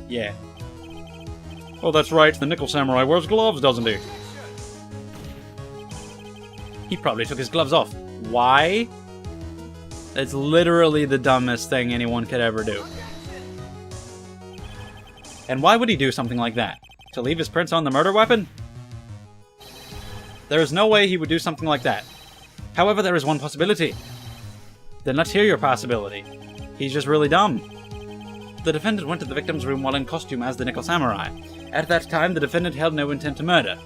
Yeah. Oh, that's right. The Nickel Samurai wears gloves, doesn't he? He probably took his gloves off. Why? That's literally the dumbest thing anyone could ever do. And why would he do something like that? To leave his prints on the murder weapon? There is no way he would do something like that. However, there is one possibility. Then let's hear your possibility. He's just really dumb. The defendant went to the victim's room while in costume as the Nickel Samurai. At that time, the defendant held no intent to murder.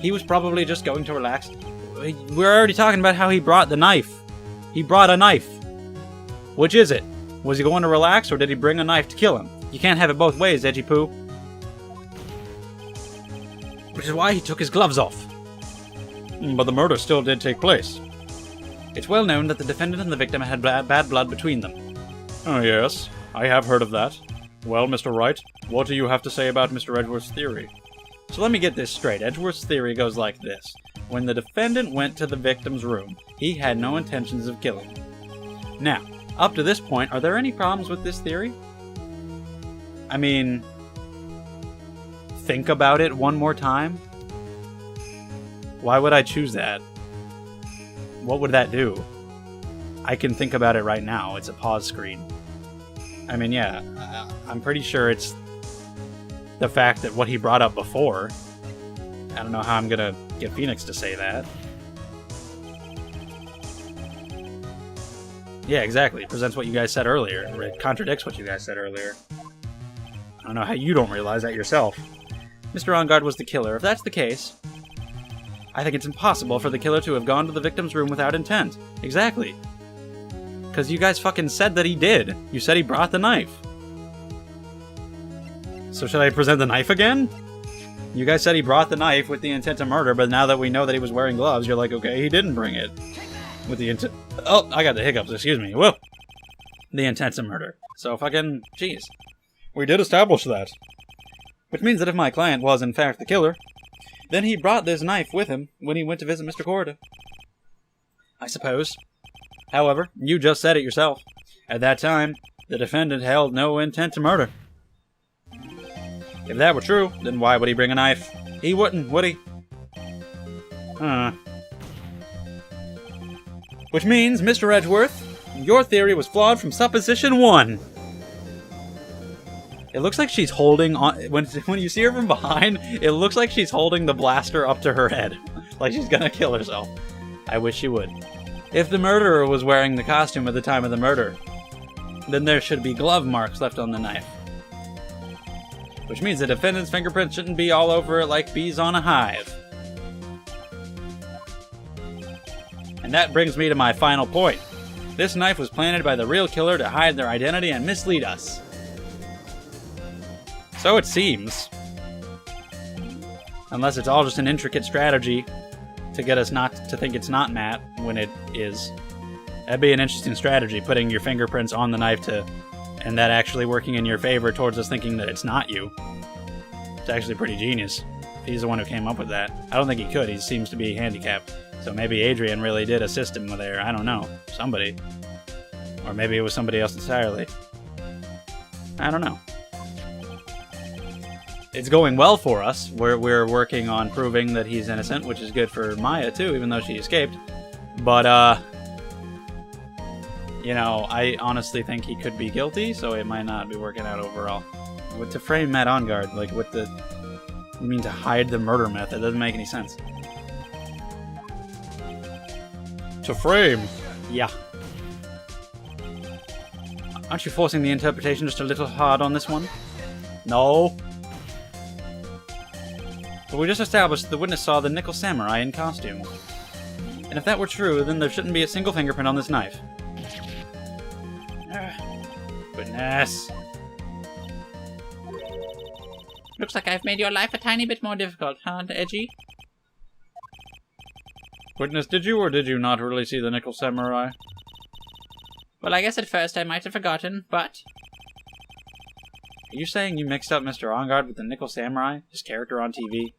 He was probably just going to relax. We're already talking about how he brought the knife. He brought a knife. Which is it? Was he going to relax, or did he bring a knife to kill him? You can't have it both ways, Edgy Poo. Which is why he took his gloves off. But the murder still did take place. It's well known that the defendant and the victim had bad blood between them. Oh yes, I have heard of that. Well, Mr. Wright, what do you have to say about Mr. Edgeworth's theory? So let me get this straight. Edgeworth's theory goes like this. When the defendant went to the victim's room, he had no intentions of killing him. Now, up to this point, are there any problems with this theory? I mean, think about it one more time. Why would I choose that? What would that do? I can think about it right now. It's a pause screen. I mean, yeah, I'm pretty sure it's the fact that what he brought up before. I don't know how I'm gonna get Phoenix to say that. Yeah, exactly. It presents what you guys said earlier. Or it contradicts what you guys said earlier. I don't know how you don't realize that yourself. Mr. On Guard was the killer. If that's the case, I think it's impossible for the killer to have gone to the victim's room without intent. Exactly. Because you guys fucking said that he did. You said he brought the knife. So should I present the knife again? You guys said he brought the knife with the intent to murder, but now that we know that he was wearing gloves, you're like, okay, he didn't bring it. With the intent... Oh, I got the hiccups, excuse me. Whoa! The intent to murder. So fucking... Jeez. We did establish that. Which means that if my client was in fact the killer, then he brought this knife with him when he went to visit Mr. Corda. I suppose. However, you just said it yourself. At that time, the defendant held no intent to murder. If that were true, then why would he bring a knife? He wouldn't, would he? Which means, Mr. Edgeworth, your theory was flawed from supposition 1. It looks like she's holding on... When you see her from behind, it looks like she's holding the blaster up to her head. Like she's gonna kill herself. I wish she would. If the murderer was wearing the costume at the time of the murder, then there should be glove marks left on the knife. Which means the defendant's fingerprint shouldn't be all over it like bees on a hive. And that brings me to my final point. This knife was planted by the real killer to hide their identity and mislead us. So it seems. Unless it's all just an intricate strategy to get us not to think it's not Matt when it is. That'd be an interesting strategy, putting your fingerprints on the knife and that actually working in your favor towards us thinking that it's not you. It's actually pretty genius. He's the one who came up with that. I don't think he could. He seems to be handicapped. So maybe Adrian really did assist him there. I don't know. Somebody. Or maybe it was somebody else entirely. I don't know. It's going well for us. We're working on proving that he's innocent, which is good for Maya too, even though she escaped. But, you know, I honestly think he could be guilty, so it might not be working out overall. What to frame Matt on guard? Like, what the... You mean to hide the murder method? That doesn't make any sense. To frame? Yeah. Aren't you forcing the interpretation just a little hard on this one? No. But we just established the witness saw the Nickel Samurai in costume. And if that were true, then there shouldn't be a single fingerprint on this knife. Goodness. Looks like I've made your life a tiny bit more difficult, huh, Edgy? Witness, did you or did you not really see the Nickel Samurai? Well, I guess at first I might have forgotten, but... Are you saying you mixed up Mr. Ongard with the Nickel Samurai, his character on TV?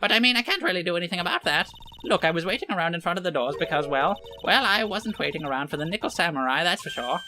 But I mean, I can't really do anything about that. Look, I was waiting around in front of the doors because, well, I wasn't waiting around for the Nickel Samurai, that's for sure.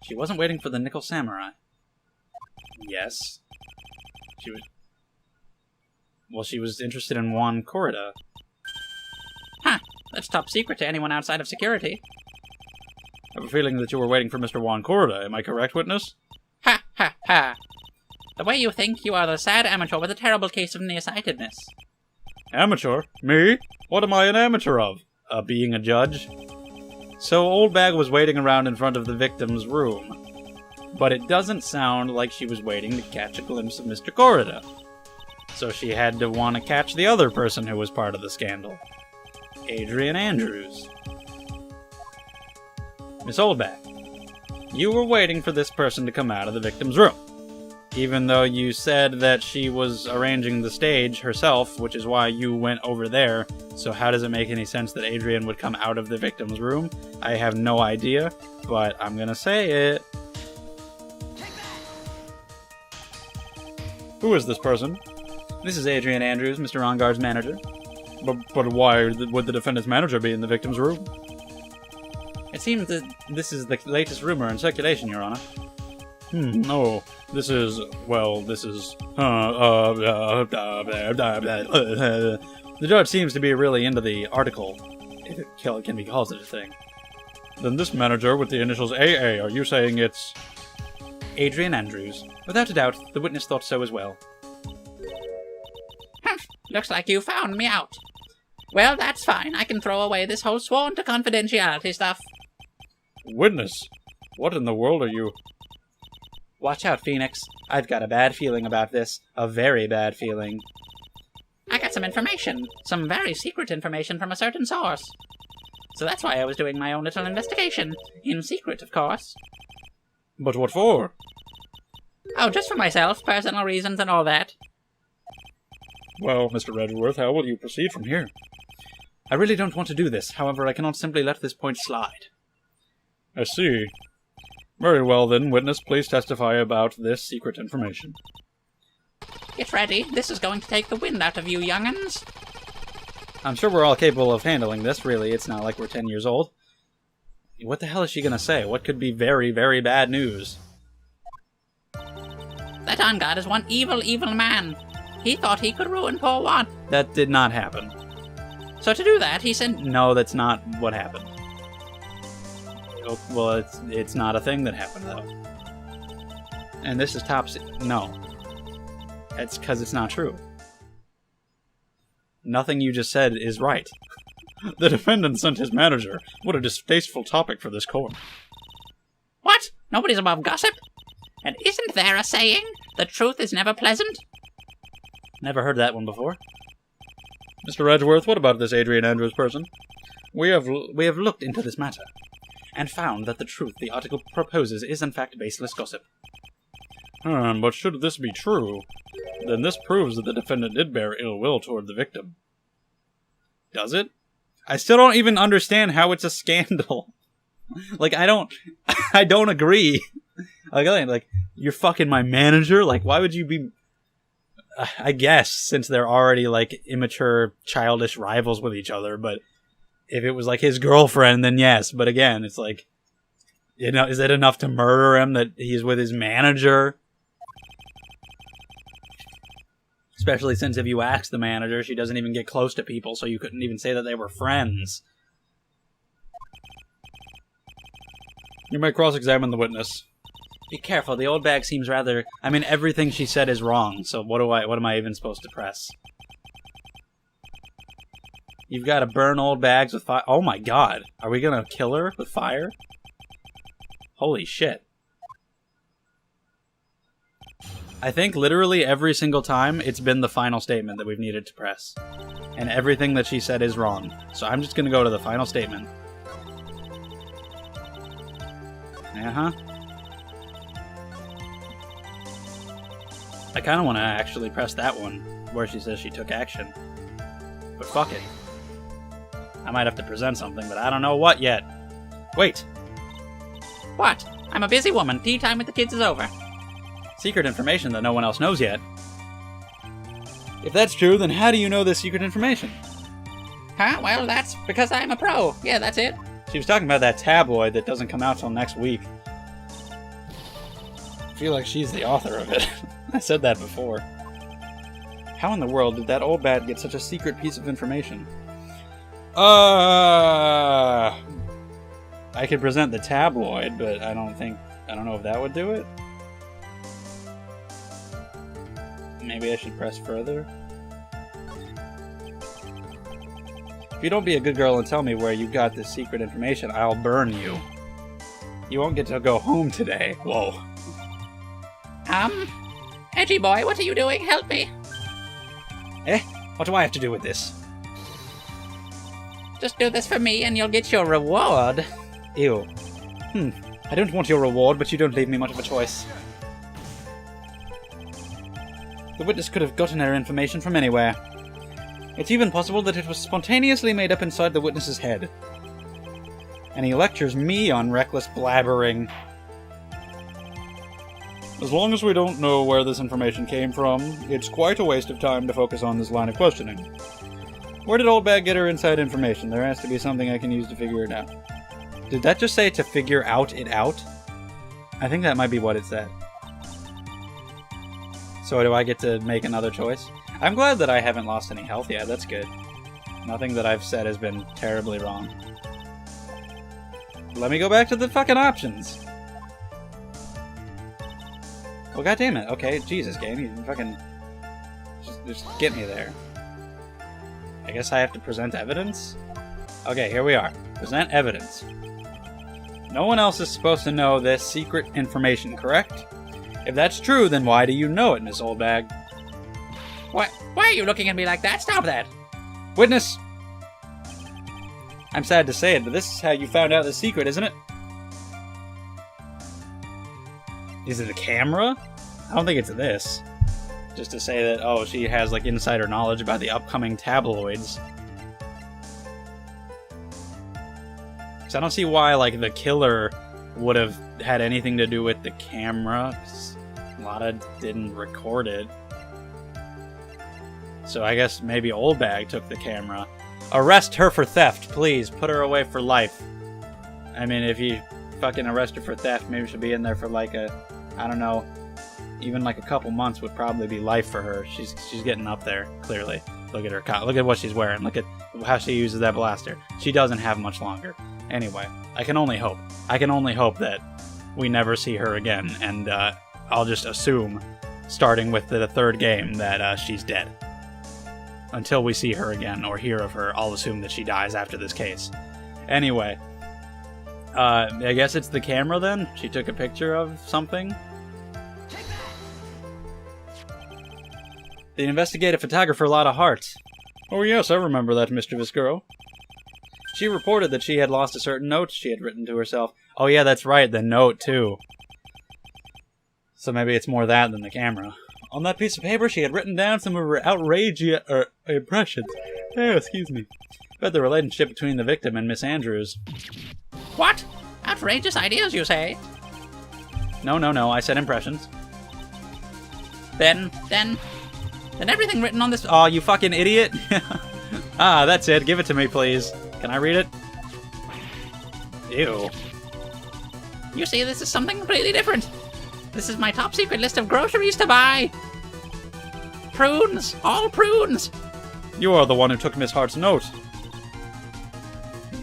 She wasn't waiting for the Nickel Samurai. Yes. She was... Well, she was interested in Juan Corrida. Huh. That's top secret to anyone outside of security. I have a feeling that you were waiting for Mr. Juan Corrida. Am I correct, witness? Ha ha ha. The way you think, you are the sad amateur with a terrible case of nearsightedness. Amateur? Me? What am I an amateur of? Being a judge? So Old Bag was waiting around in front of the victim's room. But it doesn't sound like she was waiting to catch a glimpse of Mr. Corrida. So she had to want to catch the other person who was part of the scandal. Adrian Andrews. Miss Oldbag, you were waiting for this person to come out of the victim's room. Even though you said that she was arranging the stage herself, which is why you went over there. So how does it make any sense that Adrian would come out of the victim's room? I have no idea, but I'm gonna say it. Who is this person? This is Adrian Andrews, Mr. Onguard's manager. But why would the defendant's manager be in the victim's room? It seems that this is the latest rumor in circulation, Your Honor. No. This is... Well, this is... The judge seems to be really into the article, if it can be called such a thing. Then this manager with the initials AA, are you saying it's... Adrian Andrews. Without a doubt, the witness thought so as well. Looks like you found me out. Well, that's fine. I can throw away this whole sworn to confidentiality stuff. Witness? What in the world are you... Watch out, Phoenix. I've got a bad feeling about this. A very bad feeling. I got some information. Some very secret information from a certain source. So that's why I was doing my own little investigation. In secret, of course. But what for? Oh, just for myself, personal reasons and all that. Well, Mr. Redgeworth, how will you proceed from here? I really don't want to do this. However, I cannot simply let this point slide. I see. Very well, then, witness, please testify about this secret information. Get ready. This is going to take the wind out of you, young'uns. I'm sure we're all capable of handling this, really. It's not like we're 10 years old. What the hell is she gonna say? What could be very, very bad news? That Ongard is one evil, evil man. He thought he could ruin poor Juan. That did not happen. So to do that, he sent... No, that's not what happened. Oh, well, it's not a thing that happened, though. And this is top... No. It's because it's not true. Nothing you just said is right. The defendant sent his manager. What a distasteful topic for this court. What? Nobody's above gossip? And isn't there a saying, the truth is never pleasant? Never heard that one before. Mr. Edgeworth, what about this Adrian Andrews person? We have looked into this matter, and found that the truth the article proposes is in fact baseless gossip. But should this be true, then this proves that the defendant did bear ill will toward the victim. Does it? I still don't even understand how it's a scandal. Like, I don't agree. Like, you're fucking my manager? Like, why would you be... I guess, since they're already, like, immature, childish rivals with each other, but if it was, like, his girlfriend, then yes. But again, it's like, you know, is it enough to murder him that he's with his manager? Especially since if you ask the manager, she doesn't even get close to people, so you couldn't even say that they were friends. You may cross-examine the witness. Be careful, the old bag seems rather... I mean, everything she said is wrong, so what am I even supposed to press? You've got to burn old bags with fire... Oh my god! Are we gonna kill her with fire? Holy shit. I think literally every single time it's been the final statement that we've needed to press. And everything that she said is wrong. So I'm just gonna go to the final statement. Uh-huh. I kind of want to actually press that one, where she says she took action. But fuck it. I might have to present something, but I don't know what yet. Wait! What? I'm a busy woman. Tea time with the kids is over. Secret information that no one else knows yet. If that's true, then how do you know this secret information? Huh? Well, that's because I'm a pro. Yeah, that's it. She was talking about that tabloid that doesn't come out till next week. feel like she's the author of it. I said that before. How in the world did that old bat get such a secret piece of information? I could present the tabloid, but I don't know if that would do it. Maybe I should press further. If you don't be a good girl and tell me where you got this secret information, I'll burn you. You won't get to go home today. Whoa. Edgy boy, what are you doing? Help me. Eh? What do I have to do with this? Just do this for me and you'll get your reward. Ew. I don't want your reward, but you don't leave me much of a choice. The witness could have gotten her information from anywhere. It's even possible that it was spontaneously made up inside the witness's head. And he lectures me on reckless blabbering. As long as we don't know where this information came from, it's quite a waste of time to focus on this line of questioning. Where did Old Bag get her inside information? There has to be something I can use to figure it out. Did that just say to figure out it out? I think that might be what it said. So do I get to make another choice? I'm glad that I haven't lost any health yet, that's good. Nothing that I've said has been terribly wrong. Let me go back to the fucking options. Well, goddammit. Okay, Jesus, game. You fucking... Just get me there. I guess I have to present evidence? Okay, here we are. Present evidence. No one else is supposed to know this secret information, correct? If that's true, then why do you know it, Miss Oldbag? Why are you looking at me like that? Stop that! Witness! I'm sad to say it, but this is how you found out the secret, isn't it? Is it a camera? I don't think it's this. Just to say that, oh, she has, like, insider knowledge about the upcoming tabloids. Because I don't see why, like, the killer would have had anything to do with the camera. Lotta didn't record it. So I guess maybe Old Bag took the camera. Arrest her for theft, please. Put her away for life. I mean, if you fucking arrest her for theft, maybe she'll be in there for like a, I don't know, even like a couple months would probably be life for her. She's getting up there, clearly. Look at her, look at what she's wearing. Look at how she uses that blaster. She doesn't have much longer. Anyway, I can only hope. I can only hope that we never see her again, and I'll just assume, starting with the third game, that she's dead. Until we see her again or hear of her, I'll assume that she dies after this case. Anyway, I guess it's the camera then? She took a picture of something? The investigative photographer Lotta Hart. Oh yes, I remember that mischievous girl. She reported that she had lost a certain note she had written to herself. Oh yeah, that's right, the note too. So maybe it's more that than the camera. On that piece of paper, she had written down some of her outrageous impressions. Oh, excuse me. About the relationship between the victim and Miss Andrews. What? Outrageous ideas, you say? No, I said impressions. Then everything written on this... Aw, you fucking idiot! Ah, that's it. Give it to me, please. Can I read it? Ew. You see, this is something completely different. This is my top secret list of groceries to buy. Prunes! All prunes! You are the one who took Miss Hart's note.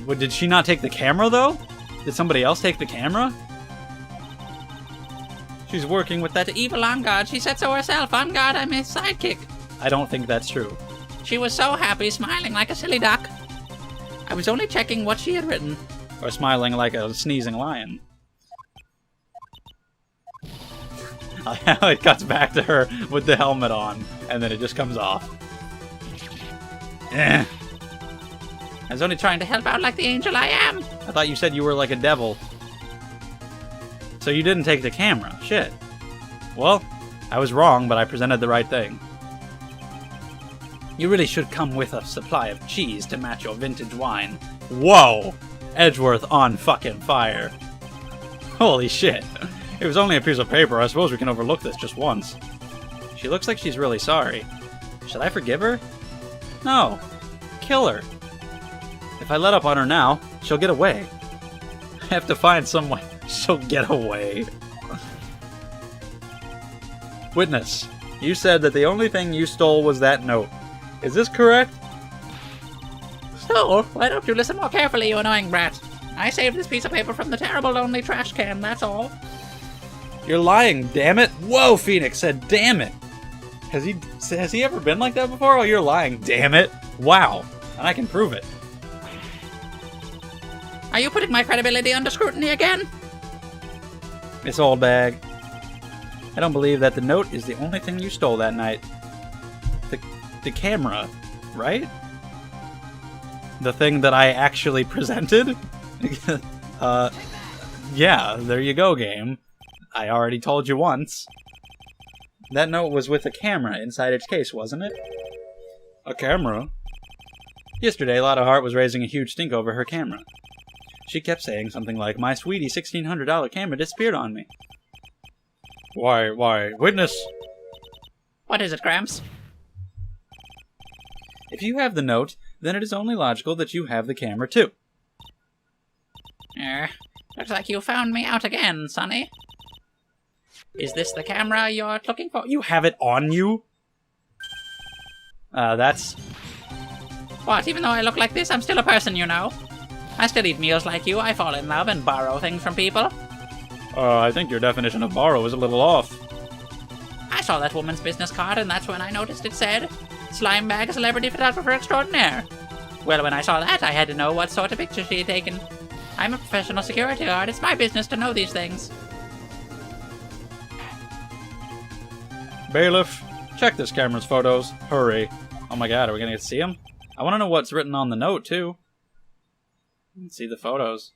But did she not take the camera, though? Did somebody else take the camera? She's working with that... Evil On Guard, she said so herself. On Guard, I'm his sidekick. I don't think that's true. She was so happy, smiling like a silly duck. I was only checking what she had written. Or smiling like a sneezing lion. It cuts back to her with the helmet on, and then it just comes off. I was only trying to help out like the angel I am. I thought you said you were like a devil. So you didn't take the camera. Shit. Well, I was wrong, but I presented the right thing. You really should come with a supply of cheese to match your vintage wine. Whoa! Edgeworth on fucking fire. Holy shit. It was only a piece of paper. I suppose we can overlook this just once. She looks like she's really sorry. Should I forgive her? No. Kill her. If I let up on her now, she'll get away. I have to find some way she'll get away. Witness, you said that the only thing you stole was that note. Is this correct? So, why don't you listen more carefully, you annoying brat? I saved this piece of paper from the terrible lonely trash can, that's all. You're lying, damn it! Whoa, Phoenix said damn it! Has he ever been like that before? Oh, you're lying, damn it! Wow. And I can prove it. Are you putting my credibility under scrutiny again? Miss Old Bag, I don't believe that the note is the only thing you stole that night. The camera, right? The thing that I actually presented? Yeah, there you go, game. I already told you once. That note was with a camera inside its case, wasn't it? A camera? Yesterday, Lotta Hart was raising a huge stink over her camera. She kept saying something like, "My sweetie $1,600 camera disappeared on me." Why, witness! What is it, Gramps? If you have the note, then it is only logical that you have the camera too. Looks like you found me out again, Sonny. Is this the camera you're looking for? You have it on you? That's... What, even though I look like this, I'm still a person, you know? I still eat meals like you, I fall in love and borrow things from people. I think your definition of borrow is a little off. I saw that woman's business card, and that's when I noticed it said, "Slime Bag Celebrity Photographer Extraordinaire." Well, when I saw that, I had to know what sort of picture she had taken. I'm a professional security guard, it's my business to know these things. Bailiff, check this camera's photos. Hurry. Oh my god, are we gonna get to see them? I want to know what's written on the note, too. Let's see the photos.